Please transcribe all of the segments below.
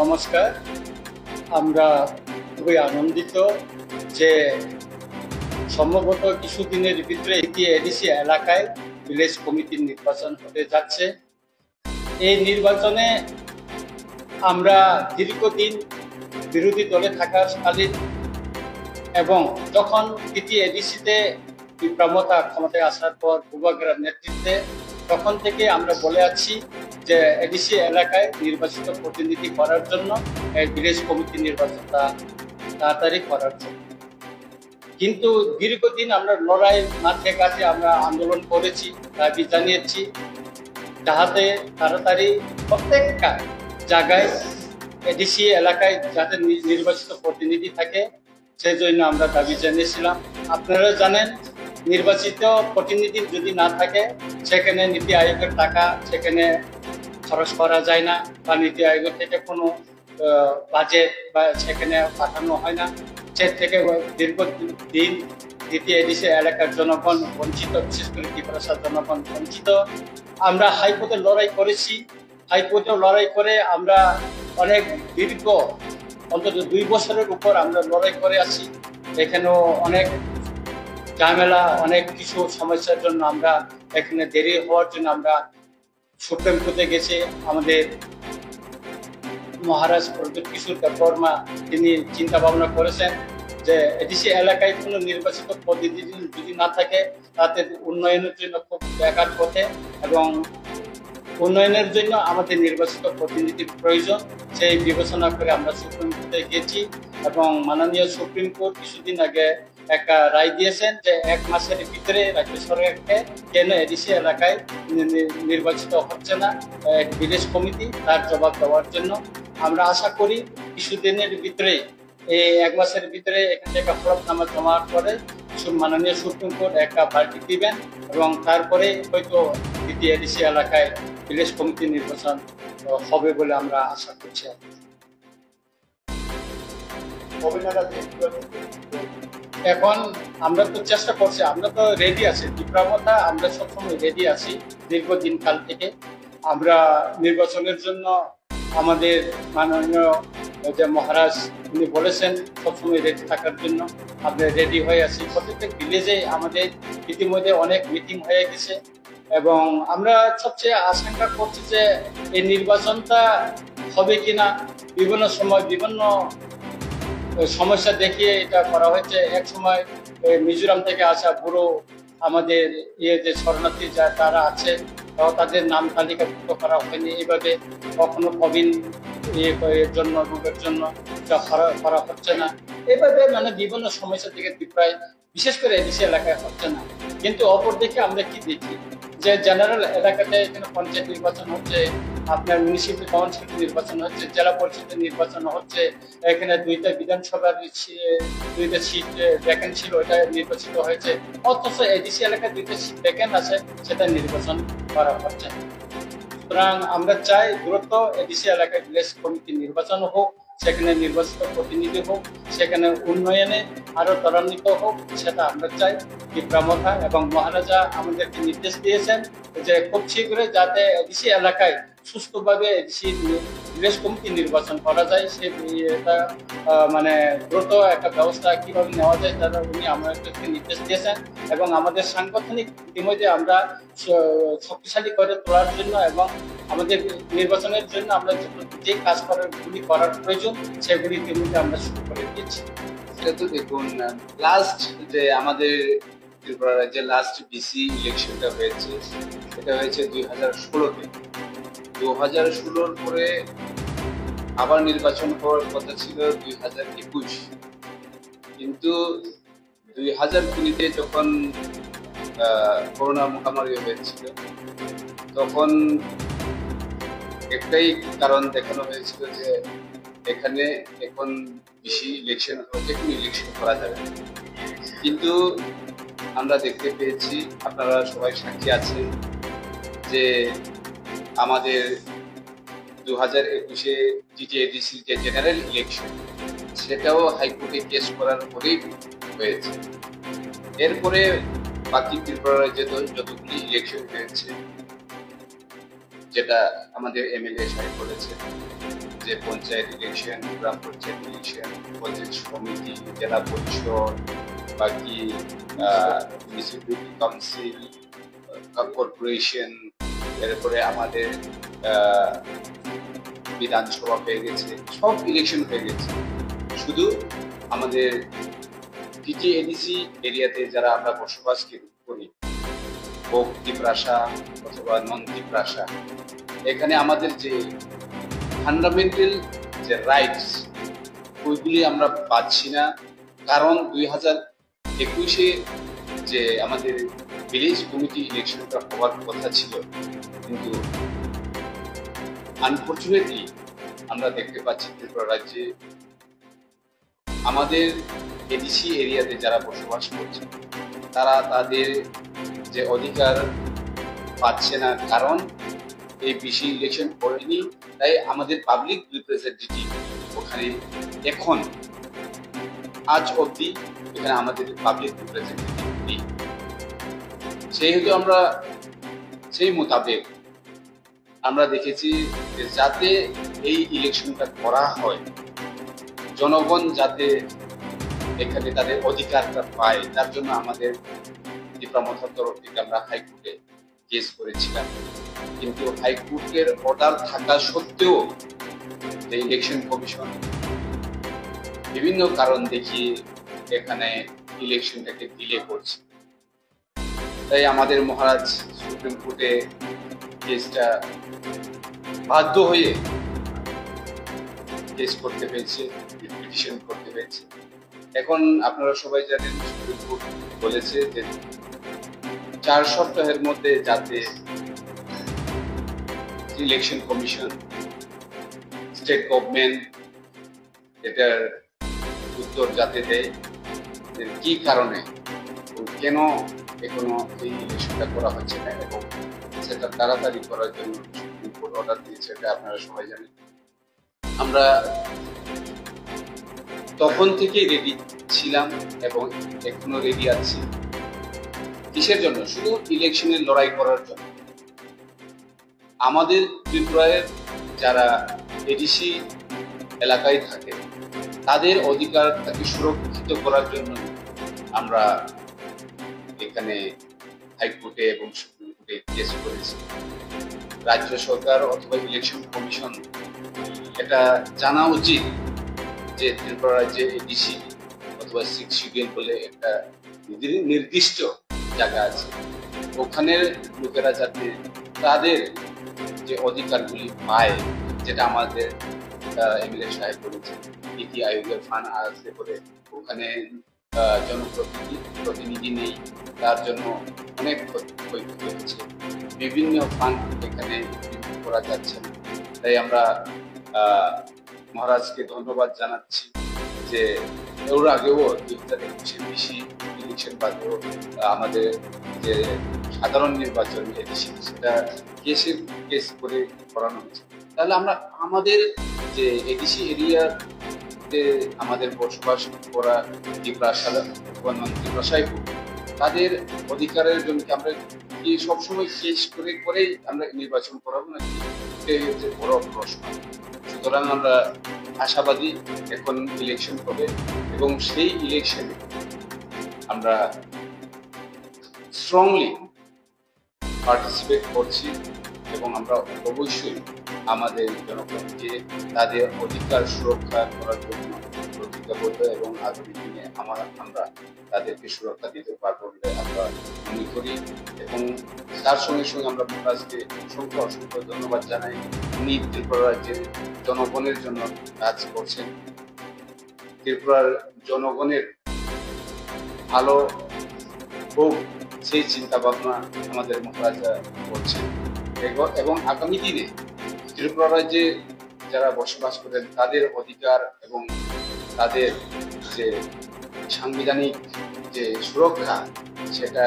নমস্কার। আমরা খুবই আনন্দিত যে সম্ভবত কিছুদিনের ভিতরে এডিসি এলাকায় ভিলেজ কমিটির নির্বাচন হতে যাচ্ছে। এই নির্বাচনে আমরা দীর্ঘদিন বিরোধী দলে থাকাকালীন এবং যখন দ্বিতীয় এডিসিতে বিপ্লবতা ক্ষমতায় আসার পর পূর্বাগ্রার নেতৃত্বে তখন থেকে আমরা বলে আছি যে এডিসি এলাকায় নির্বাচিত প্রতিনিধি করার জন্য ভিলেজ কমিটি নির্বাচনটা তাড়াতাড়ি করার জন্য। কিন্তু দীর্ঘদিন আমরা লড়াই মাঠে ঘাটে আমরা আন্দোলন করেছি, দাবি জানিয়েছি যাহাতে তাড়াতাড়ি প্রত্যেকটা জায়গায় এডিসি এলাকায় যাতে নির্বাচিত প্রতিনিধি থাকে সেই জন্য আমরা দাবি জানিয়েছিলাম। আপনারা জানেন নির্বাচিত প্রতিনিধি যদি না থাকে সেখানে নীতি আয়োগের টাকা সেখানে খরচ করা যায় না বা নীতি আয়োগ থেকে কোনো বাজেট বা সেখানে পাঠানো হয় না। সে থেকে দীর্ঘদিন দ্বিতীয় এডিসি এলাকার জনগণ বঞ্চিত, বিশেষ করে ত্রিপুরার জনগণ বঞ্চিত। আমরা হাইকোর্টে লড়াই করেছি, হাইকোর্টে লড়াই করে আমরা অনেক দীর্ঘ অন্তত 2 বছরের উপর আমরা লড়াই করে আছি। এখানেও অনেক ঝামেলা, অনেক কিছু সমস্যার জন্য আমরা এখানে দেরি হওয়ার জন্য আমরা সুপ্রিম কোর্টে গেছি। আমাদের মহারাজ প্রদীপ কিশোর দেববর্মা তিনি চিন্তা ভাবনা করেছেন যে এডিসি এলাকায় কোনো নির্বাচিত প্রতিনিধি যদি না থাকে তাতে উন্নয়নের জন্য খুব ব্যাঘাত ঘটে এবং উন্নয়নের জন্য আমাদের নির্বাচিত প্রতিনিধির প্রয়োজন। সেই বিবেচনা করে আমরা সুপ্রিম কোর্টে গেছি এবং মাননীয় সুপ্রিম কোর্ট কিছুদিন আগে একটা রায় দিয়েছেন যে 1 মাসের ভিতরে রাজ্য সরকারকে কেন এডিসি এলাকায় নির্বাচিত হচ্ছে না ভিলেজ কমিটি তার জবাব দেওয়ার জন্য। আমরা আশা করি কিছুদিনের ভিতরে এই 1 মাসের ভিতরে এখান থেকে হলফনামা জমা করে মাননীয় সুপ্রিম কোর্ট একটা ভার্ডিক্ট দিবেন এবং তারপরে হয়তো দ্বিতীয় এডিসি এলাকায় ভিলেজ কমিটি নির্বাচন হবে বলে আমরা আশা করছি। এখন আমরা তো চেষ্টা করছি, আমরা তো রেডি আছি, বিপ্লবতা আমরা সবসময় রেডি আছি। দীর্ঘদিন কাল থেকে আমরা নির্বাচনের জন্য আমাদের মাননীয় যে মহারাজ উনি বলেছেন সবসময় রেডি থাকার জন্য আমরা রেডি হয়ে আছি। প্রত্যেক ভিলেজে আমাদের ইতিমধ্যে অনেক মিটিং হয়ে গেছে এবং আমরা সবচেয়ে আশঙ্কা করছি যে এই নির্বাচনটা হবে কিনা। বিভিন্ন সময় বিভিন্ন সমস্যা দেখিয়ে এটা করা হয়েছে। এক সময় মিজোরাম থেকে আসা বুড়ো আমাদের যে শরণার্থী যারা আছে তাদের নাম তালিকাভুক্ত করা হয়নি। এইভাবে কখনো প্রবীণ জন্য রোগের জন্য করা হচ্ছে না। এইভাবে মানে বিভিন্ন সমস্যা থেকে প্রায় বিশেষ করে এডিসি এলাকায় হচ্ছে না। কিন্তু অপরদিকে আমরা কি দেখি যে জেনারেল এলাকাতে এখানে পঞ্চায়েত নির্বাচন হচ্ছে, আপনার মিউনিসিপ্যাল কাউন্সিল নির্বাচন হচ্ছে, জেলা পরিষদের নির্বাচন হচ্ছে, এখানে 2টা বিধানসভার 2টা সিট ভ্যাকেন্ট ছিল ওইটা নির্বাচিত হয়েছে, অথচ এডিসি এলাকায় 2টা সিট ভ্যাকেন্ট আছে সেটা নির্বাচন করা হচ্ছে। সুতরাং আমরা চাই দ্রুত এডিসি এলাকায় ভিলেজ কমিটি নির্বাচন হোক, সেখানে নির্বাচিত প্রতিনিধি হোক, সেখানে উন্নয়নে আরো ত্বরান্বিত হোক, সেটা আমরা চাই। বিপ্লবতা এবং মহারাজা আমাদেরকে নির্দেশ দিয়েছেন যে খুব শীঘ্রই যাতে এডিসি এলাকায় সুস্থভাবে এডিসি ভিলেজ কমিটি নির্বাচন করা যায়, সে এটা মানে দ্রুত একটা ব্যবস্থা কিভাবে নেওয়া যায় তারা উনি আমাদেরকে নির্দেশ দিয়েছেন এবং আমাদের সাংগঠনিক ইতিমধ্যে আমরা শক্তিশালী করে তোলার জন্য এবং আমাদের নির্বাচনের জন্য আমরা যে কাজ করারগুলি করার প্রয়োজন সেগুলি ইতিমধ্যে আমরা শুরু করে দিয়েছি। সেটা তো দেখুন, লাস্ট যে আমাদের ত্রিপুরা রাজ্যে লাস্ট বিসি ইলেকশনটা হয়েছে এটা হয়েছে 2016-তে। 2016-র পরে আবার নির্বাচন হওয়ার কথা ছিল 2021, কিন্তু 2020-তে যখন করোনা মহামারী হয়েছিল তখন একটাই কারণ দেখানো হয়েছিল যে এখানে এখন বেশি ইলেকশন হচ্ছে, কোনো ইলেকশন করা যাবে না। কিন্তু আমরা দেখতে পেয়েছি, আপনারা সবাই সাক্ষী আছেন যে আমাদের 2021-এ টিটিএডিসির যে জেনারেল ইলেকশন সেটাও হাইকোর্টে কেস করার পরেই হয়েছে। এরপরে বাকি ত্রিপুরা রাজ্যে যতগুলি ইলেকশন হয়েছে যেটা আমাদের এমএলএ সাহেব করেছে যে পঞ্চায়েত ইলেকশন, গ্রাম পঞ্চায়েত ইলেকশন, পঞ্চায়েত সমিতি, জেলা পরিষদ, বাকি মিউনিসিপ্যালিটি কাউন্সিল, কর্পোরেশন, এরপরে আমাদের বিধানসভা হয়ে গেছে, সব ইলেকশন হয়ে গেছে। শুধু আমাদের টিটিএডিসি এরিয়াতে যারা আমরা বসবাস করি, হোক তিপ্রাসা অথবা নন তিপ্রাসা, এখানে আমাদের যে ফান্ডামেন্টাল যে রাইটস ওইগুলি আমরা পাচ্ছি না। কারণ 2021-এ যে আমাদের ভিলেজ কমিটি ইলেকশনটা হওয়ার কথা ছিল, কিন্তু আনফর্চুনেটলি আমরা দেখতে পাচ্ছি ত্রিপুরা রাজ্যে আমাদের এডিসি এরিয়াতে যারা বসবাস করছে তারা তাদের যে অধিকার পাচ্ছে না, কারণ এই বিসি ইলেকশন করেনি। তাই আমাদের পাবলিক রিপ্রেজেন্টেটিভ ওখানে এখন আজ অবধি এখানে আমাদের পাবলিক রিপ্রেজেন্টেটিভ নেই। সেহেতু আমরা সেই মোতাবেক আমরা দেখেছি যে যাতে এই ইলেকশনটা করা হয়, জনগণ যাতে এখানে তাদের অধিকারটা পায়, তার জন্য আমাদের ত্রিপুরা তরফ থেকে আমরা হাইকোর্টে কেস করেছিলাম। কিন্তু হাইকোর্টের অর্ডার থাকা সত্ত্বেও যে ইলেকশন কমিশন বিভিন্ন কারণ দেখিয়ে এখানে ইলেকশনটাকে ডিলে করছে। তাই আমাদের মহারাজ সুপ্রিম কোর্টে কেসটা বাধ্য হয়ে কেস করতে হয়েছে, পিটিশন করতে হয়েছে। এখন আপনারা সবাই জানেন সুপ্রিম কোর্ট বলেছে যে 4 সপ্তাহের মধ্যে যাতে ইলেকশন কমিশন, স্টেট গভর্নমেন্ট এটার উত্তর যাতে দেয় কি কারণে, কেন এখনো এই ইলেকশনটা করা হচ্ছে না, এবং সেটা তাড়াতাড়ি করার জন্য সুপ্রিম কোর্ট অর্ডার দিয়েছে। এটা আপনারা সবাই জানেন। আমরা তখন থেকে রেডি ছিলাম এবং এখনো রেডি আছি। কিসের জন্য? শুধু ইলেকশনের লড়াই করার জন্য। আমাদের ত্রিপুরায় যারা এডিসি এলাকায় থাকে তাদের অধিকারটাকে সুরক্ষিত করার জন্য আমরা এখানে হাইকোর্টে এবং সুপ্রিম কোর্টে কেস করেছি। রাজ্য সরকার অথবা ইলেকশন কমিশন এটা জানা উচিত যে ত্রিপুরা রাজ্যে এডিসি অথবা 6 শিডিউল বলে একটা নির্দিষ্ট জায়গা আছে, ওখানের লোকেরা যাতে তাদের যে অধিকারগুলি পায়, যেটা আমাদের এমএলএ সাহেব বলেছে, নীতি আয়োগের ফান্ড আসতে করে ওখানে জনপ্রতিনিধি নেই, তার জন্য অনেক ক্ষয়ক্ষতি হচ্ছে। বিভিন্ন ফান্ড এখানে করা যাচ্ছে না। তাই আমরা মহারাজকে ধন্যবাদ জানাচ্ছি যে ওর আগেও 2021 বেশি ইলেকশন বাদেও আমাদের যে সাধারণ নির্বাচন এডিসি সেটা কেস করে করানো হয়েছে। তাহলে আমরা আমাদের যে এডিসি এরিয়াতে আমাদের বসবাস করা ত্রিপ্রাসা বা নন ত্রিপ্রাসায় হোক, তাদের অধিকারের জন্য আমরা কি সবসময় কেস করেই আমরা নির্বাচন করাবো নাকি? এটাই হচ্ছে বড় প্রশ্ন। সুতরাং আমরা আশাবাদী এখন ইলেকশন হবে এবং সেই ইলেকশনে আমরা স্ট্রংলি পার্টিসিপেট করছি এবং আমরা অবশ্যই আমাদের জনগণকে তাদের অধিকার সুরক্ষা করার জন্য প্রতিজ্ঞাবদ্ধ এবং আগামী দিনে আমরা তাদেরকে সুরক্ষা দিতে পারবো বলে আমরা মনে করি। এবং তার সঙ্গে সঙ্গে আমরা মহারাজকে অসংখ্য ধন্যবাদ জানাই। উনি ত্রিপুরা রাজ্যের জনগণের জন্য কাজ করছেন, ত্রিপুরার জনগণের ভালো হোক সেই চিন্তা ভাবনা আমাদের মহারাজা করছেন। এবং আগামী দিনে ত্রিপুরা রাজ্যে যারা বসবাস করেন তাদের অধিকার এবং তাদের যে সাংবিধানিক যে সুরক্ষা সেটা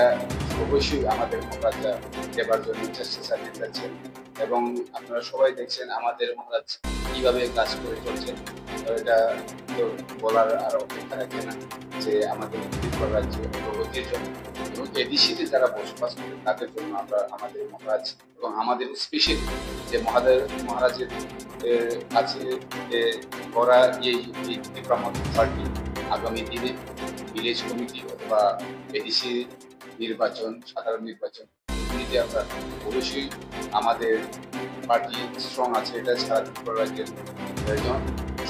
অবশ্যই আমাদের মহারাজা দেবার জন্য চেষ্টা চালিয়ে যাচ্ছেন। এবং আপনারা সবাই দেখছেন আমাদের মহারাজ কিভাবে কাজ করে চলছে। তো এটা তো বলার আর অপেক্ষা রাখে না যে আমাদের ত্রিপুরা রাজ্যে প্রগতির জন্য এবং এডিসিতে যারা বসবাস করে তাদের জন্য আমরা আমাদের মহারাজ এবং আমাদের স্পেশাল যে মহারাজের কাছে গড়া এই ত্রিপুরা পার্টি আগামী দিনে ভিলেজ কমিটি অথবা এডিসি নির্বাচন, সাধারণ নির্বাচন, এগুলিতে আমরা অবশ্যই আমাদের পার্টি স্ট্রং আছে। এটা সারা ত্রিপুরা রাজ্যের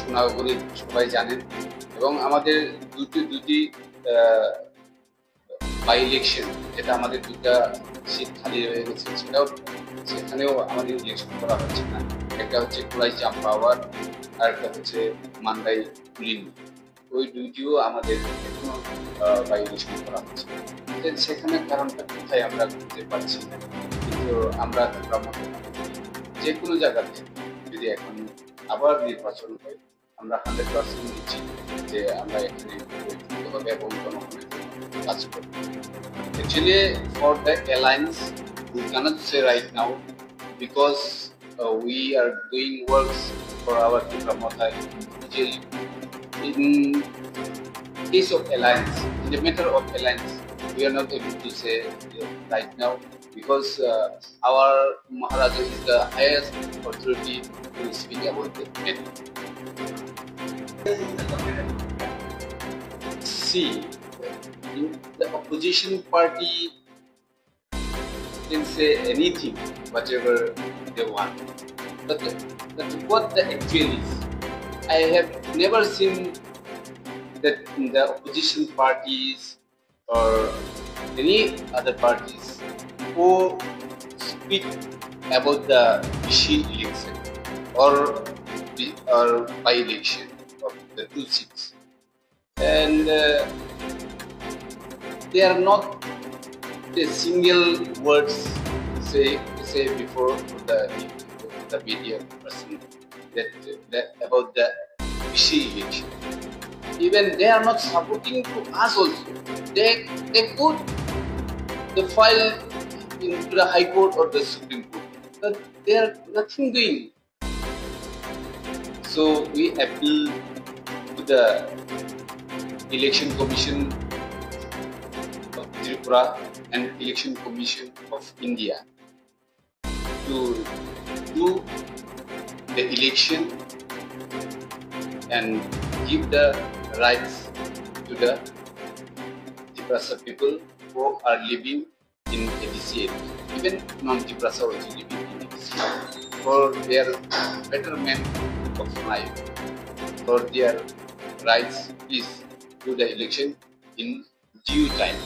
সুনাগরি সবাই জানেন এবং আমাদের দুটি বাই ইলেকশন, যেটা আমাদের দুটা সিট খালি হয়ে গেছে, সেখানেও আমাদের ইলেকশন করা হচ্ছে না। একটা হচ্ছে কুলাই চাম্পাওয়ার আর একটা হচ্ছে মান্দাই পুলিন। ওই দুইটিও আমাদের এখনো বাই ইলেকশন করা হচ্ছে। সেখানে কারণটা কোথায় আমরা খুঁজে পাচ্ছি না, কিন্তু আমরা যে কোনো জায়গাতে যদি এখন আবার নির্বাচন হয় আমরা 100% নিচ্ছি যে আমরা এখানে হবে এবং জনগণের জন্য কাজ করব। Actually, for the alliance, we cannot say right now because we are doing works for our Tigramota individually. In case of alliance, in the matter of alliance, we are not able to say right now because our Maharaja is the highest authority to speak about the matter. See, the opposition party can say anything, whatever they want. But what the actual is, I have never seen that the opposition parties or any other parties who speak about the Bishi election or by election of the 2 seats. And they are not a single words say before the media person that about the Bishi election. Even they are not supporting to us also. They could file into the High Court or the Supreme Court, but they are nothing doing. So we appeal to the Election Commission of Tripura and Election Commission of India to do the election and give the rights to the Tiprasa people who are living in ADC, even non-Tiprasa also living in ADC, for their betterment of life, for their rights. Please do the election in due time.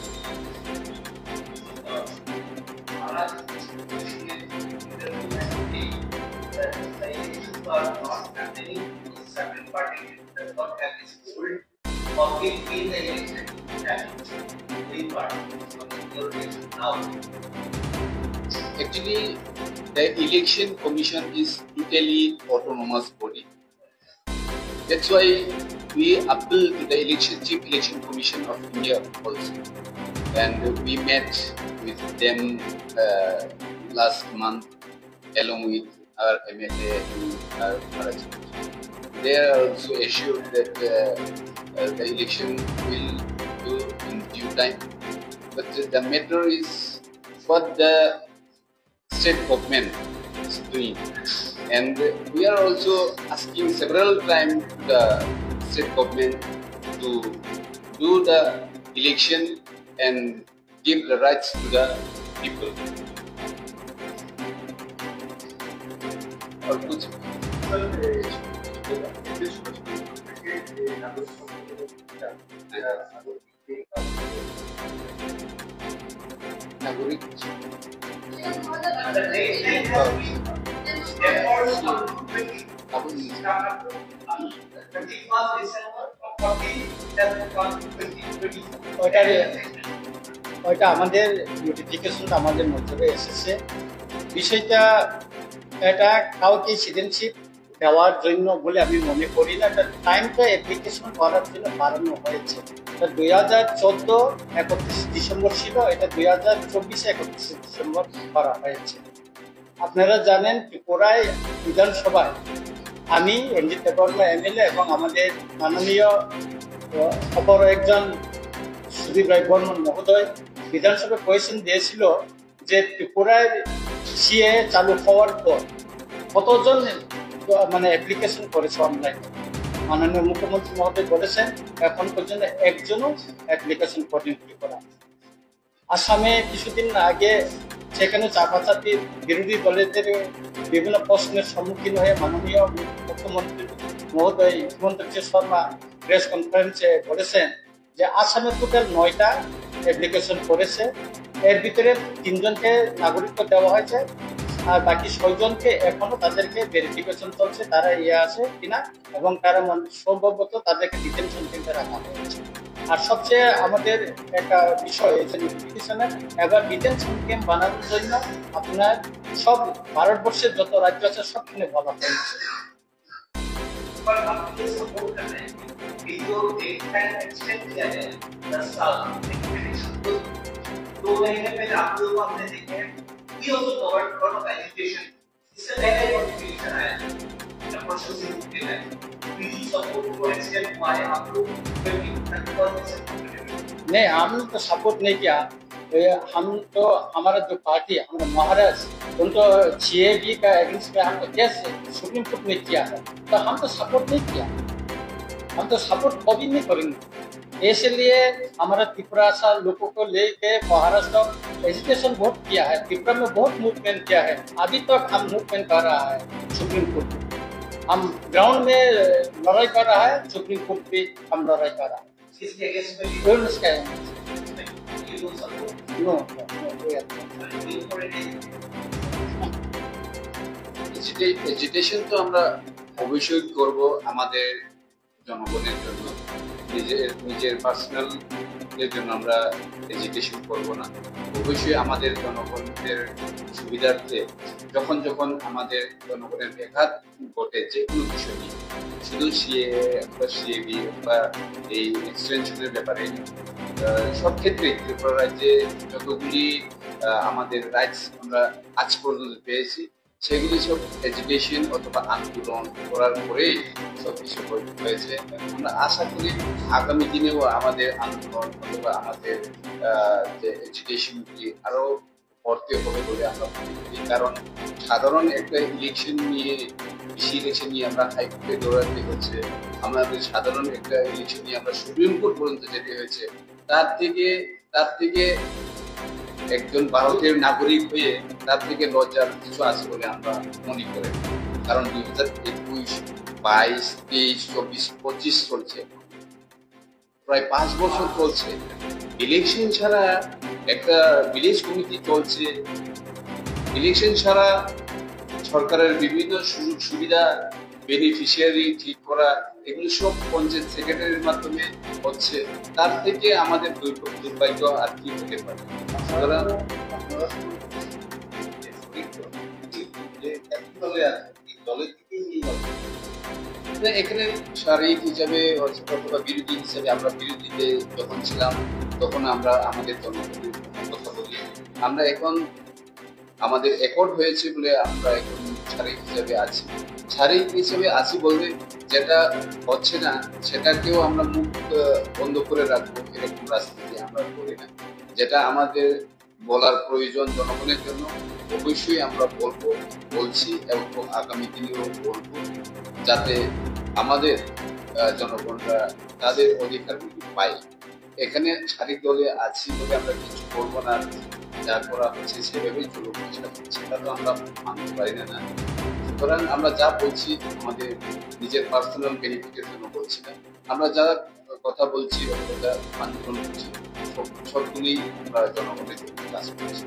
Actually, the election commission is totally autonomous body. That's why we appeal to the Chief Election Commission of India also, and we met with them last month along with our MLA and our Maharaj. They are also assured that the election will do in due time. But the matter is what the state government is doing. And we are also asking several times to the state government to do the election and give the rights to the people. और कुछ नागरिक ওইটা আমাদের notification আমাদের মধ্যে এসেছে। বিষয়টা এটা কাউকে সিটিজেনশিপ দেওয়ার জন্য বলে আমি মনে করি না। এটা টাইমটা অ্যাপ্লিকেশন করার জন্য বাড়ানো হয়েছে। 2014 31 ডিসেম্বর ছিল, এটা 2024 31 ডিসেম্বর করা হয়েছে। আপনারা জানেন ত্রিপুরায় বিধানসভায় আমি রঞ্জিত দেববর্মা এমএলএ এবং আমাদের মাননীয় অপর একজন সুদীপ রায় বর্মন মহোদয় বিধানসভায় কোয়েশ্চেন দিয়েছিল যে ত্রিপুরায় সিএ চালু হওয়ার পর কতজন মানে অ্যাপ্লিকেশন করেছে অনলাইন। মাননীয় মুখ্যমন্ত্রী মহোদয় বলেছেন এখন পর্যন্ত একজনও অ্যাপ্লিকেশন করেন ত্রিপুরা। আসামে কিছুদিন আগে সেখানে চাপাচাপি বিরোধী দলের বিভিন্ন প্রশ্নের সম্মুখীন হয়ে মাননীয় মুখ্যমন্ত্রী মহোদয় হিমন্ত বিশ্ব শর্মা প্রেস কনফারেন্সে বলেছেন যে আসামে টোটাল 9টা অ্যাপ্লিকেশন করেছে, এর ভিতরে 3জনকে নাগরিকত্ব দেওয়া হয়েছে আর বাকি 6জনকে এখনো তাদেরকে ভেরিফিকেশন চলছে তারা আছে কিনা, এবং তারা সম্ভবত তাদেরকে ডিটেনশন ক্যাম্পে রাখা হয়েছে। আর সবচেয়ে আমাদের একটা বিষয় যে নোটিফিকেশনের এবার ডিটেনশন ক্যাম্প বানানোর জন্য আপনার সব ভারতবর্ষের যত রাজ্য আছে সবখানে বলা হয়েছে। नहीं, हम तो सपोर्ट नहीं किया। हम तो हमारा जो पार्टी हमारा महाराज उन तो सीएबी का अगेंस्ट में हमको केस सुप्रीम कोर्ट में किया है, तो हम तो सपोर्ट नहीं किया, हम तो सपोर्ट कभी नहीं करेंगे। इसलिए हमारा त्रिपुरा सा लोगों को लेके महाराष्ट्र एजुकेशन बहुत किया है, त्रिपुरा में बहुत मूवमेंट किया है, अभी तक हम मूवमेंट कर रहा है सुप्रीम कोर्ट में, हम ग्राउंड में लड़ाई कर रहा है, सुप्रीम कोर्ट पे हम लड़ाई कर रहा है। এজিটেশন তো আমরা অবশ্যই করব আমাদের জনগণের জন্য, নিজের পার্সোনাল এর জন্য আমরা এজিটেশন করব না। অবশ্যই আমাদের জনগণের সুবিধার্থে যখন যখন আমাদের জনগণের ব্যাঘাত ঘটে যে কোনো বিষয় নিয়ে, শুধু সিএ বা সিএবি বা এই এক্সটেনশনের ব্যাপারে সব ক্ষেত্রে ত্রিপুরা রাজ্যে যতগুলি আমাদের রাইটস আমরা আজ পর্যন্ত পেয়েছি সেগুলি সব এডুকেশন অথবা আন্দোলন করার পরেই সব কিছু হয়েছে। আমরা আশা করি আগামী দিনেও আমাদের আন্দোলন অথবা আমাদের যে এডুকেশনগুলি আরো করতে হবে বলে আমরা মনে করি। কারণ সাধারণ একটা ইলেকশন নিয়ে বেশি ইলেকশন নিয়ে আমরা হাইকোর্টে দৌড়াতে হচ্ছে, আমাদের সাধারণ একটা ইলেকশন নিয়ে আমরা সুপ্রিম কোর্ট পর্যন্ত যেতে হয়েছে, তার থেকে একজন ভারতের নাগরিক হয়ে তার থেকে লজ্জার কিছু আছে বলে আমরা মনে করি। কারণ 2021, 22, 23, 24, 25 চলছে, প্রায় 5 বছর চলছে। ইলেকশন ছাড়া একটা ভিলেজ কমিটি চলছে, ইলেকশন ছাড়া সরকারের বিভিন্ন সুযোগ সুবিধা বেনিফিশিয়ারি ঠিক করা, এগুলো সব পঞ্চায়েত সেক্রেটারির মাধ্যমে হচ্ছে। তার থেকে আমাদের দুর্ভাগ্য আর কি হতে পারে। এখানে শারীরিক হিসাবে অথবা বিরোধী হিসাবে আমরা বিরোধীতে যখন ছিলাম তখন আমরা আমাদের জনগণের কথা বলি। আমরা এখন আমাদের একর্ড হয়েছে বলে আমরা এখন শারীরিক হিসাবে আছি। শারীরিক হিসেবে আছি বলতে যেটা হচ্ছে না সেটাকেও আমরা মুখ বন্ধ করে রাখবো এরকম রাজনীতি আমরা করি না। যেটা আমাদের বলার প্রয়োজন জনগণের জন্য অবশ্যই আমরা বলছি এবং আগামী দিনেও বলবো, যাতে আমাদের জনগণরা তাদের অধিকারগুলি পায়। এখানে শারীরিক দলে আছি বলে আমরা কিছু করবো না, যা করা হচ্ছে সেভাবেই চলুক, সেটা তো আমরা মানতে পারি না। সুতরাং আমরা যা বলছি আমাদের নিজের পার্সোনাল বেনিফিটের জন্য বলছি না, আমরা যা কথা বলছি যা আন্দোলন করছি সবগুলি আমরা জনগণের জন্য কাজ করছি।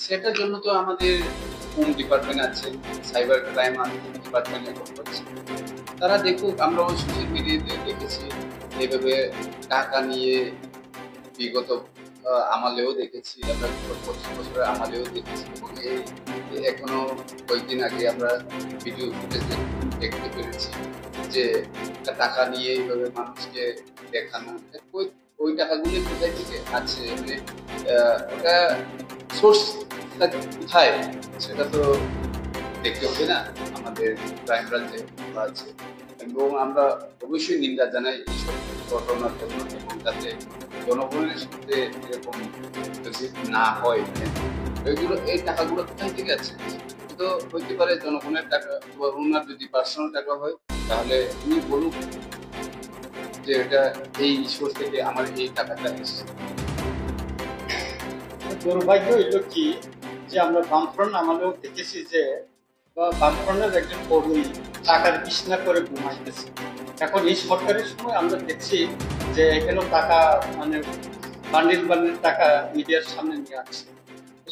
সেটার জন্য তো আমাদের হোম ডিপার্টমেন্ট আছে, সাইবার ক্রাইম ডিপার্টমেন্ট করছে, তারা দেখুক। আমরাও সোশ্যাল মিডিয়াতে দেখেছি এইভাবে টাকা নিয়ে বিগত আমলেও দেখেছি, আমরা 25 বছরের আমলেও দেখেছি, এবং এখনো কয়েকদিন আগে আমরা ভিডিও ফুটেজ দেখতে পেরেছি যে টাকা নিয়ে এইভাবে মানুষকে দেখানো। ওই ওই টাকাগুলো কোথায় থেকে আছে, মানে ওটা সোর্সটা কোথায়, সেটা তো দেখতে হবে না। আমাদের ক্রাইম ব্রাঞ্চে আছে, এবং আমরা অবশ্যই নিন্দা জানাই এইসব ঘটনার জন্য, এবং যাতে জনগণের সাথে এরকম যদি না হয়, মানে এই টাকাগুলো কোথায় থেকে আছে। তো হইতে পারে জনগণের টাকা, বা ওনার যদি পার্সোনাল টাকা হয়, তাহলে উনি বলুক যে এটা এই সোর্স থেকে আমার এই টাকাটা এসেছে। দুর্ভাগ্য হইল কি যে আমরা বামফ্রন্ট আমলেও দেখেছি যে বামফ্রন্টের একজন কর্মী টাকার বিছনা করে ঘুমাইতেছে। এখন এই সরকারের সময় আমরা দেখছি যে এখানে টাকা মানে বান্ডিল বান্ডিল টাকা মিডিয়ার সামনে নিয়ে আসছে।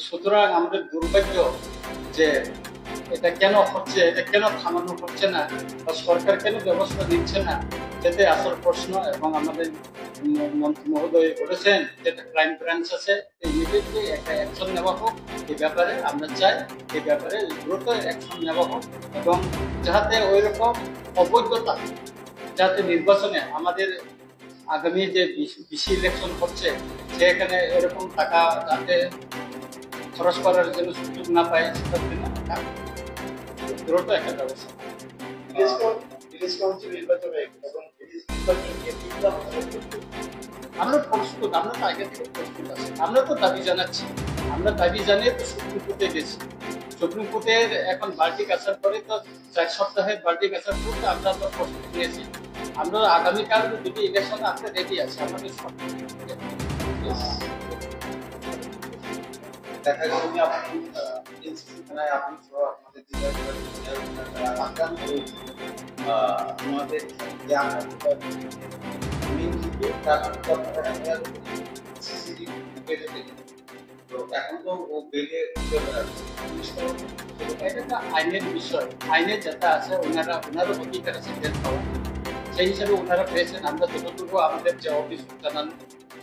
সুতরাং আমাদের দুর্ভাগ্য যে এটা কেন হচ্ছে, এটা কেন থামানো হচ্ছে না, বা সরকার কেন ব্যবস্থা নিচ্ছে না, যেতে আসল প্রশ্ন। এবং আমাদের মন্ত্রী মহোদয় বলেছেন যেটা ক্রাইম ব্রাঞ্চ আছে, ইমিডিয়েটলি একটা অ্যাকশন নেওয়া হোক এই ব্যাপারে। আমরা চাই এই ব্যাপারে দ্রুত অ্যাকশন নেওয়া হোক, এবং যাতে ওই রকম অবৈধতা যাতে নির্বাচনে আমাদের আগামী যে বিসি ইলেকশন হচ্ছে সেখানে এরকম টাকা যাতে খরচ করার জন্য সুযোগ না পায়, সেটার জন্য দ্রুত একটা ব্যবস্থা। আমরা প্রস্তুত, আমরা তো আগে থেকে প্রস্তুত আছি। আমরা তো দাবি জানাচ্ছি, আমরা দাবি জানিয়ে তো সুপ্রিম কোর্টে গেছি। সুপ্রিম কোর্টের এখন বার্ডিক আসার পরে তো 4 সপ্তাহের বার্ডিক আসার পরে তো আমরা তো প্রস্তুত নিয়েছি। আমরা আগামীকাল যদি ইলেকশন আসতে রেডি আছি আমাদের সব। দেখা গেল যে আপনি এনসিসি থানায় আপনি সহ আপনাদের আমাদের যে আমরা মেন কিন্তু সিসিটিভি পেতে দেখি। তো এখন তো ও বেলে এটা একটা আইনের বিষয়, আইনের যেটা আছে ওনারও অধিকার আছে বেল পাওয়া, সেই হিসাবে ওনারা পেয়েছেন। আমরা যতটুকু আমাদের যে অভিযোগ জানানো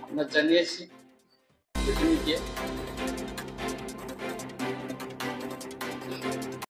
আমরা জানিয়েছি দিয়ে